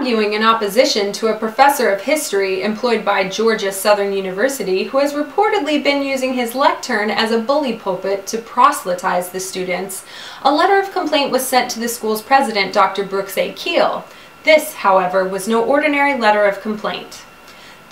arguing in opposition to a professor of history employed by Georgia Southern University who has reportedly been using his lectern as a bully pulpit to proselytize the students, a letter of complaint was sent to the school's president, Dr. Brooks A. Keel. This, however, was no ordinary letter of complaint.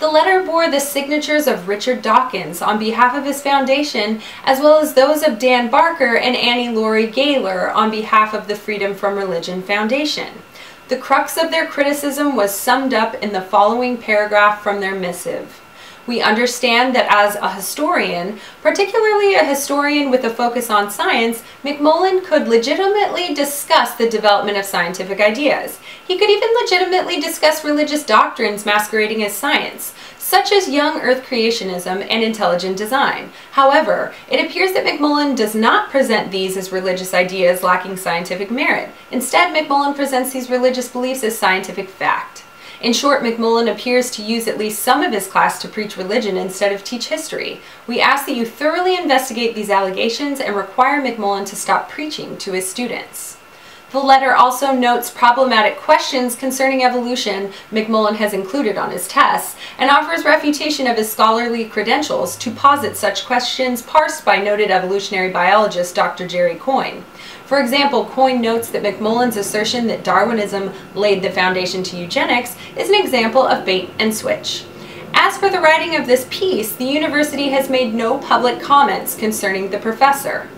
The letter bore the signatures of Richard Dawkins on behalf of his foundation, as well as those of Dan Barker and Annie Laurie Gaylor on behalf of the Freedom from Religion Foundation. The crux of their criticism was summed up in the following paragraph from their missive. We understand that as a historian, particularly a historian with a focus on science, McMullen could legitimately discuss the development of scientific ideas. He could even legitimately discuss religious doctrines masquerading as science, such as young earth creationism and intelligent design. However, it appears that McMullen does not present these as religious ideas lacking scientific merit. Instead, McMullen presents these religious beliefs as scientific fact. In short, McMullen appears to use at least some of his class to preach religion instead of teach history. We ask that you thoroughly investigate these allegations and require McMullen to stop preaching to his students. The letter also notes problematic questions concerning evolution McMullen has included on his tests, and offers refutation of his scholarly credentials to posit such questions parsed by noted evolutionary biologist Dr. Jerry Coyne. For example, Coyne notes that McMullen's assertion that Darwinism laid the foundation to eugenics is an example of bait and switch. As for the writing of this piece, the university has made no public comments concerning the professor.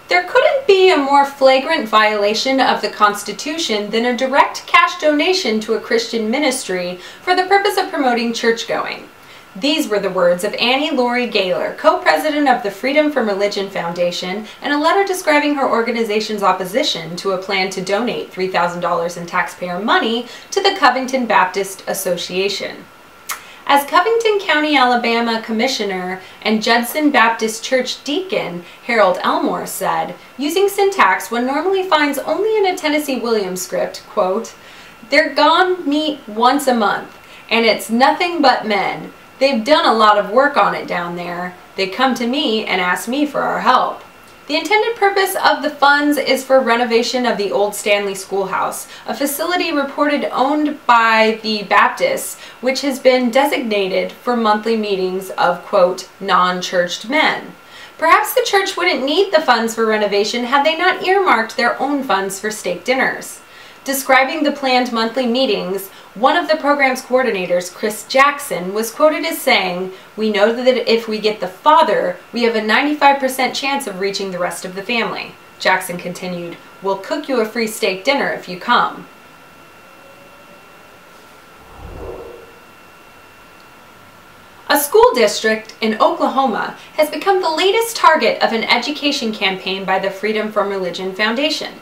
There couldn't be a more flagrant violation of the Constitution than a direct cash donation to a Christian ministry for the purpose of promoting church-going. These were the words of Annie Laurie Gaylor, co-president of the Freedom from Religion Foundation, in a letter describing her organization's opposition to a plan to donate $3,000 in taxpayer money to the Covington Baptist Association. As Covington County, Alabama Commissioner and Judson Baptist Church Deacon Harold Elmore said, using syntax one normally finds only in a Tennessee Williams script, quote, "They're gone meet once a month, and it's nothing but men. They've done a lot of work on it down there. They come to me and ask me for our help." The intended purpose of the funds is for renovation of the old Stanley Schoolhouse, a facility reported owned by the Baptists, which has been designated for monthly meetings of, quote, non-churched men. Perhaps the church wouldn't need the funds for renovation had they not earmarked their own funds for steak dinners. Describing the planned monthly meetings, one of the program's coordinators, Chris Jackson, was quoted as saying, "We know that if we get the father, we have a 95% chance of reaching the rest of the family." Jackson continued, "We'll cook you a free steak dinner if you come." A school district in Oklahoma has become the latest target of an education campaign by the Freedom from Religion Foundation.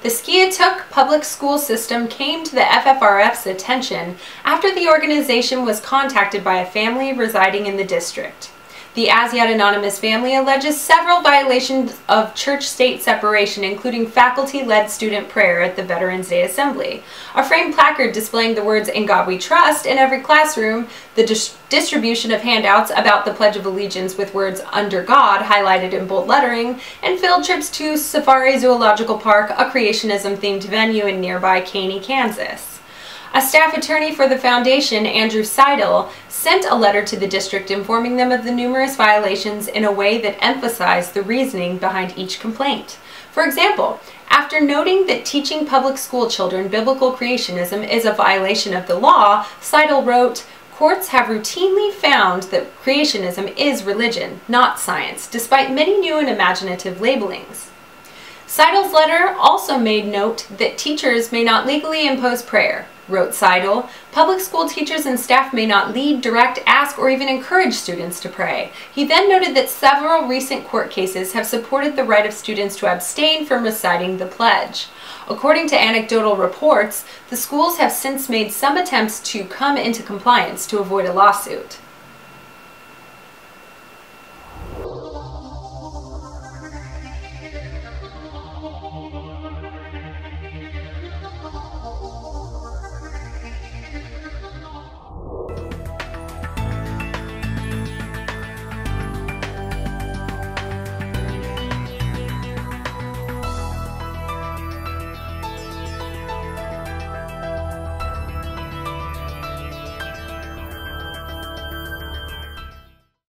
The Skiatook public school system came to the FFRF's attention after the organization was contacted by a family residing in the district. The As Yet Anonymous family alleges several violations of church-state separation, including faculty-led student prayer at the Veterans Day Assembly, a framed placard displaying the words "In God We Trust" in every classroom, the distribution of handouts about the Pledge of Allegiance with words "Under God" highlighted in bold lettering, and field trips to Safari Zoological Park, a creationism-themed venue in nearby Caney, Kansas. A staff attorney for the foundation, Andrew Seidel, sent a letter to the district informing them of the numerous violations in a way that emphasized the reasoning behind each complaint. For example, after noting that teaching public school children biblical creationism is a violation of the law, Seidel wrote, "Courts have routinely found that creationism is religion, not science, despite many new and imaginative labelings." Seidel's letter also made note that teachers may not legally impose prayer. Wrote Seidel, "Public school teachers and staff may not lead, direct, ask, or even encourage students to pray." He then noted that several recent court cases have supported the right of students to abstain from reciting the pledge. According to anecdotal reports, the schools have since made some attempts to come into compliance to avoid a lawsuit.